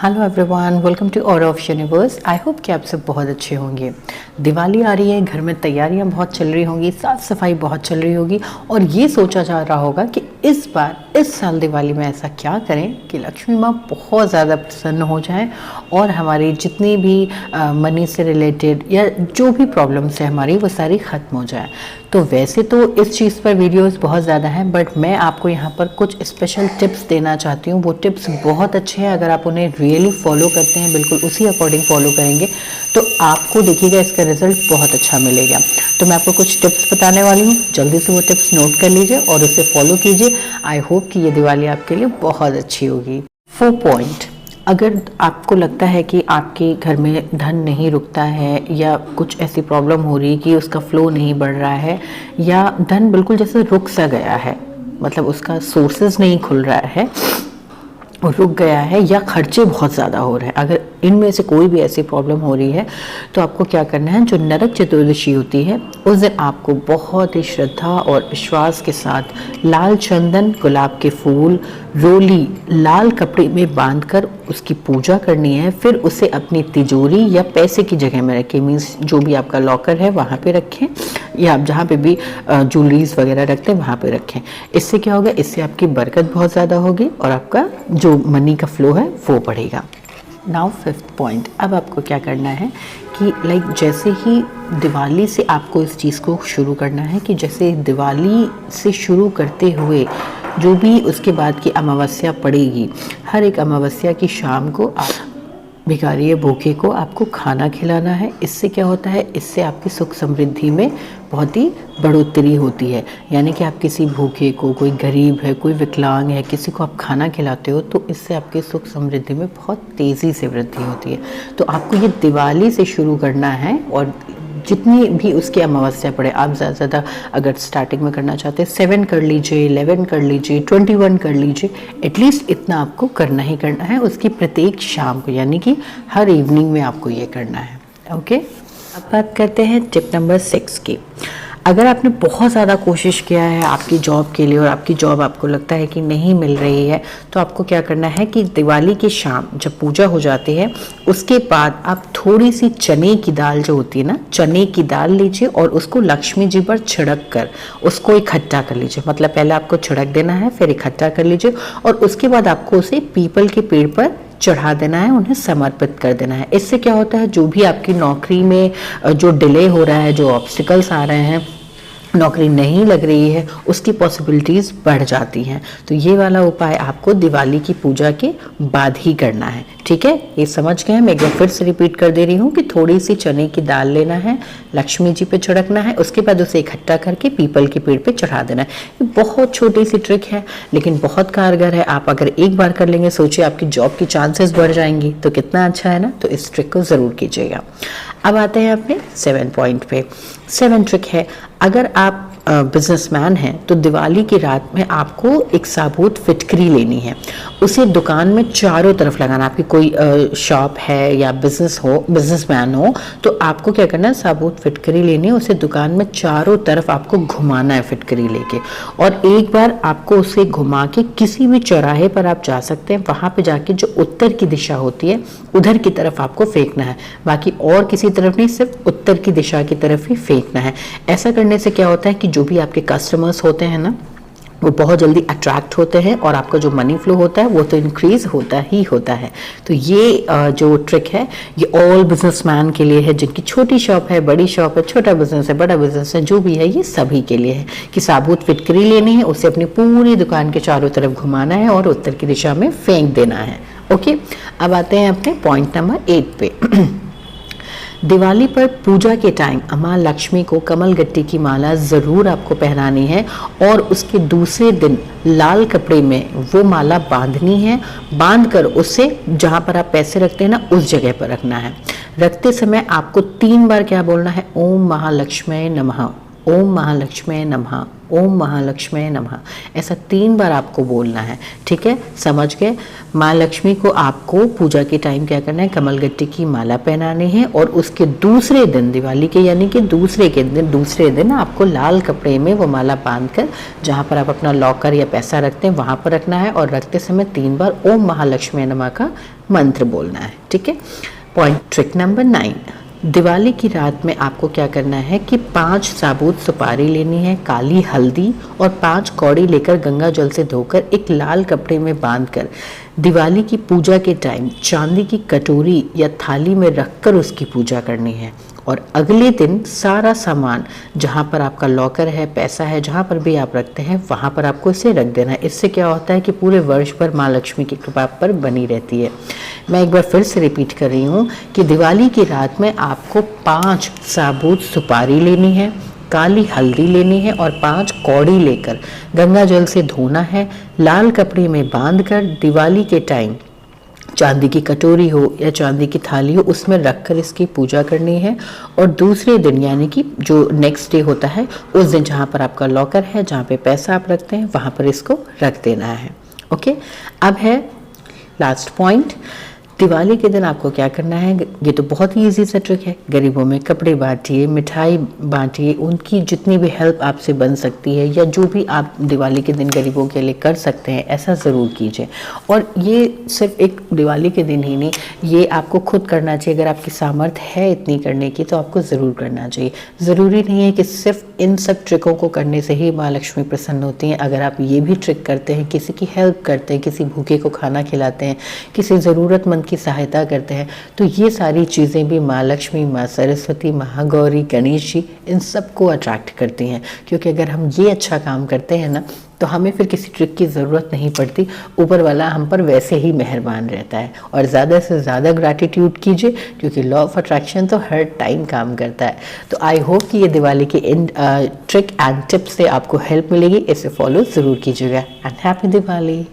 Hello everyone, welcome to aura of universe. I hope कि आप सब बहुत अच्छे होंगे। दिवाली आ रही है, घर में तैयारियां बहुत चल रही होंगी, साफ सफाई बहुत चल रही होगी और ये सोचा जा रहा होगा कि इस साल दिवाली में ऐसा क्या करें कि लक्ष्मी माँ बहुत ज़्यादा प्रसन्न हो जाए और हमारी जितनी भी मनी से रिलेटेड या जो भी प्रॉब्लम्स है हमारी वो सारी ख़त्म हो जाए। तो वैसे तो इस चीज़ पर वीडियोस बहुत ज़्यादा हैं, बट मैं आपको यहाँ पर कुछ स्पेशल टिप्स देना चाहती हूँ। वो टिप्स बहुत अच्छे हैं, अगर आप उन्हें रियली फॉलो करते हैं, बिल्कुल उसी अकॉर्डिंग फॉलो करेंगे तो आपको देखिएगा इसका रिजल्ट बहुत अच्छा मिलेगा। तो मैं आपको कुछ टिप्स बताने वाली हूँ, जल्दी से वो टिप्स नोट कर लीजिए और उसे फॉलो कीजिए। आई होप कि ये दिवाली आपके लिए बहुत अच्छी होगी। 4 पॉइंट। अगर आपको लगता है कि आपके घर में धन नहीं रुकता है या कुछ ऐसी प्रॉब्लम हो रही है कि उसका फ्लो नहीं बढ़ रहा है या धन बिल्कुल जैसे रुक सा गया है, मतलब उसका सोर्सेज नहीं खुल रहा है, रुक गया है या खर्चे बहुत ज़्यादा हो रहे हैं, अगर इनमें से कोई भी ऐसी प्रॉब्लम हो रही है तो आपको क्या करना है, जो नरक चतुर्दशी होती है उस दिन आपको बहुत ही श्रद्धा और विश्वास के साथ लाल चंदन, गुलाब के फूल, रोली लाल कपड़े में बांधकर उसकी पूजा करनी है। फिर उसे अपनी तिजोरी या पैसे की जगह में रखें, मीन्स जो भी आपका लॉकर है वहाँ पे रखें या आप जहाँ पे भी ज्वेलरीज वगैरह रखते हैं वहाँ पे रखें। इससे क्या होगा, इससे आपकी बरकत बहुत ज़्यादा होगी और आपका जो मनी का फ्लो है वो बढ़ेगा। Now 5th point. अब आपको क्या करना है कि जैसे ही दिवाली से आपको इस चीज़ को शुरू करना है कि जैसे दिवाली से शुरू करते हुए जो भी उसके बाद की अमावस्या पड़ेगी, हर एक अमावस्या की शाम को आप भिखारी भूखे को आपको खाना खिलाना है। इससे क्या होता है, इससे आपकी सुख समृद्धि में बहुत ही बढ़ोतरी होती है। यानी कि आप किसी भूखे को, कोई गरीब है, कोई विकलांग है, किसी को आप खाना खिलाते हो तो इससे आपकी सुख समृद्धि में बहुत तेज़ी से वृद्धि होती है। तो आपको ये दिवाली से शुरू करना है और जितनी भी उसकी अमावस्या पड़े, आप ज़्यादा से ज़्यादा अगर स्टार्टिंग में करना चाहते हैं 7 कर लीजिए, 11 कर लीजिए, 21 कर लीजिए, एटलीस्ट इतना आपको करना ही करना है उसकी प्रत्येक शाम को, यानी कि हर इवनिंग में आपको ये करना है। ओके, अब बात करते हैं टिप नंबर 6 की। अगर आपने बहुत ज़्यादा कोशिश किया है आपकी जॉब के लिए और आपकी जॉब आपको लगता है कि नहीं मिल रही है, तो आपको क्या करना है कि दिवाली की शाम जब पूजा हो जाती है उसके बाद आप थोड़ी सी चने की दाल जो होती है ना, चने की दाल लीजिए और उसको लक्ष्मी जी पर छिड़क कर उसको इकट्ठा कर लीजिए। मतलब पहले आपको छिड़क देना है, फिर इकट्ठा कर लीजिए और उसके बाद आपको उसे पीपल के पेड़ पर चढ़ा देना है, उन्हें समर्पित कर देना है। इससे क्या होता है, जो भी आपकी नौकरी में जो डिले हो रहा है, जो ऑब्स्टिकल्स आ रहे हैं, नौकरी नहीं लग रही है, उसकी पॉसिबिलिटीज़ बढ़ जाती हैं। तो ये वाला उपाय आपको दिवाली की पूजा के बाद ही करना है। ठीक है, ये समझ गए। मैं एक बार फिर से रिपीट कर दे रही हूँ कि थोड़ी सी चने की दाल लेना है, लक्ष्मी जी पे छिड़कना है, उसके बाद उसे इकट्ठा करके पीपल के पेड़ पे चढ़ा देना है। ये बहुत छोटी सी ट्रिक है लेकिन बहुत कारगर है। आप अगर एक बार कर लेंगे, सोचिए आपकी जॉब की चांसेस बढ़ जाएंगी, तो कितना अच्छा है ना। तो इस ट्रिक को ज़रूर कीजिएगा। अब आते हैं अपने 7 पॉइंट पे। 7 ट्रिक है, अगर आप बिजनेसमैन हैं तो दिवाली की रात में आपको एक साबुत फिटकरी लेनी है, उसे दुकान में चारों तरफ लगाना। आपकी कोई शॉप है या बिजनेसमैन हो तो आपको क्या करना है, साबुत फिटकरी लेनी है, उसे दुकान में चारों तरफ आपको घुमाना है फिटकरी लेके। और एक बार आपको उसे घुमा के किसी भी चौराहे पर आप जा सकते हैं, वहाँ पे जाके जो उत्तर की दिशा होती है उधर की तरफ आपको फेंकना है, बाकी और किसी तरफ नहीं, सिर्फ उत्तर की दिशा की तरफ ही फेंकना है। ऐसा करने से क्या होता है कि जो भी आपके कस्टमर्स होते हैं ना, वो बहुत जल्दी अट्रैक्ट होते हैं और आपका जो मनी फ्लो होता है वो तो इंक्रीज होता ही होता है। तो ये जो ट्रिक है ये ऑल बिजनेसमैन के लिए है, जिनकी छोटी शॉप है, बड़ी शॉप है, छोटा बिजनेस है, बड़ा बिजनेस है, जो भी है ये सभी के लिए है कि साबुत फिटकरी लेनी है, उसे अपनी पूरी दुकान के चारों तरफ घुमाना है और उत्तर की दिशा में फेंक देना है। ओके, अब आते हैं अपने पॉइंट नंबर 8 पे। दिवाली पर पूजा के टाइम माँ लक्ष्मी को कमल गट्टी की माला ज़रूर आपको पहनानी है और उसके दूसरे दिन लाल कपड़े में वो माला बांधनी है। बांधकर उसे जहाँ पर आप पैसे रखते हैं ना उस जगह पर रखना है। रखते समय आपको 3 बार क्या बोलना है, ओम महालक्ष्मी नमः, ओम महालक्ष्मी नमः, ओम महालक्ष्मी नमः, ऐसा 3 बार आपको बोलना है। ठीक है, समझ गए। माँ लक्ष्मी को आपको पूजा के टाइम क्या करना है, कमलगट्टी की माला पहनानी है और उसके दूसरे दिन, दिवाली के यानी कि दूसरे दिन आपको लाल कपड़े में वो माला बांधकर जहाँ पर आप अपना लॉकर या पैसा रखते हैं वहाँ पर रखना है और रखते समय 3 बार ओम महालक्ष्मी नमः का मंत्र बोलना है। ठीक है। ट्रिक नंबर 9, दिवाली की रात में आपको क्या करना है कि 5 साबुत सुपारी लेनी है, काली हल्दी और 5 कौड़ी लेकर गंगा जल से धोकर एक लाल कपड़े में बांधकर दिवाली की पूजा के टाइम चांदी की कटोरी या थाली में रखकर उसकी पूजा करनी है। और अगले दिन सारा सामान जहाँ पर आपका लॉकर है, पैसा है, जहाँ पर भी आप रखते हैं वहाँ पर आपको इसे रख देना है। इससे क्या होता है कि पूरे वर्ष भर माँ लक्ष्मी की कृपा पर बनी रहती है। मैं एक बार फिर से रिपीट कर रही हूँ कि दिवाली की रात में आपको 5 साबुत सुपारी लेनी है, काली हल्दी लेनी है और 5 कौड़ी लेकर गंगा जल से धोना है, लाल कपड़े में बांधकर दिवाली के टाइम चांदी की कटोरी हो या चांदी की थाली हो उसमें रखकर इसकी पूजा करनी है। और दूसरे दिन यानी कि जो नेक्स्ट डे होता है उस दिन जहाँ पर आपका लॉकर है, जहाँ पे पैसा आप रखते हैं वहाँ पर इसको रख देना है। ओके, अब है लास्ट पॉइंट। दिवाली के दिन आपको क्या करना है, ये तो बहुत ही इजी सा ट्रिक है। गरीबों में कपड़े बांटिए, मिठाई बांटिए, उनकी जितनी भी हेल्प आपसे बन सकती है या जो भी आप दिवाली के दिन गरीबों के लिए कर सकते हैं ऐसा ज़रूर कीजिए। और ये सिर्फ एक दिवाली के दिन ही नहीं, ये आपको खुद करना चाहिए। अगर आपकी सामर्थ्य है इतनी करने की तो आपको ज़रूर करना चाहिए। ज़रूरी नहीं है कि सिर्फ इन सब ट्रिकों को करने से ही माँ लक्ष्मी प्रसन्न होती हैं। अगर आप ये भी ट्रिक करते हैं, किसी की हेल्प करते हैं, किसी भूखे को खाना खिलाते हैं, किसी ज़रूरतमंद की सहायता करते हैं, तो ये सारी चीज़ें भी माँ लक्ष्मी, माँ सरस्वती, महागौरी, गणेश जी इन सबको अट्रैक्ट करती हैं। क्योंकि अगर हम ये अच्छा काम करते हैं ना तो हमें फिर किसी ट्रिक की ज़रूरत नहीं पड़ती, ऊपर वाला हम पर वैसे ही मेहरबान रहता है। और ज़्यादा से ज़्यादा ग्रैटिट्यूड कीजिए क्योंकि लॉ ऑफ अट्रैक्शन तो हर टाइम काम करता है। तो आई होप कि ये दिवाली के इन ट्रिक एंड टिप्स से आपको हेल्प मिलेगी। इसे फॉलो ज़रूर कीजिएगा एंड हैप्पी दिवाली।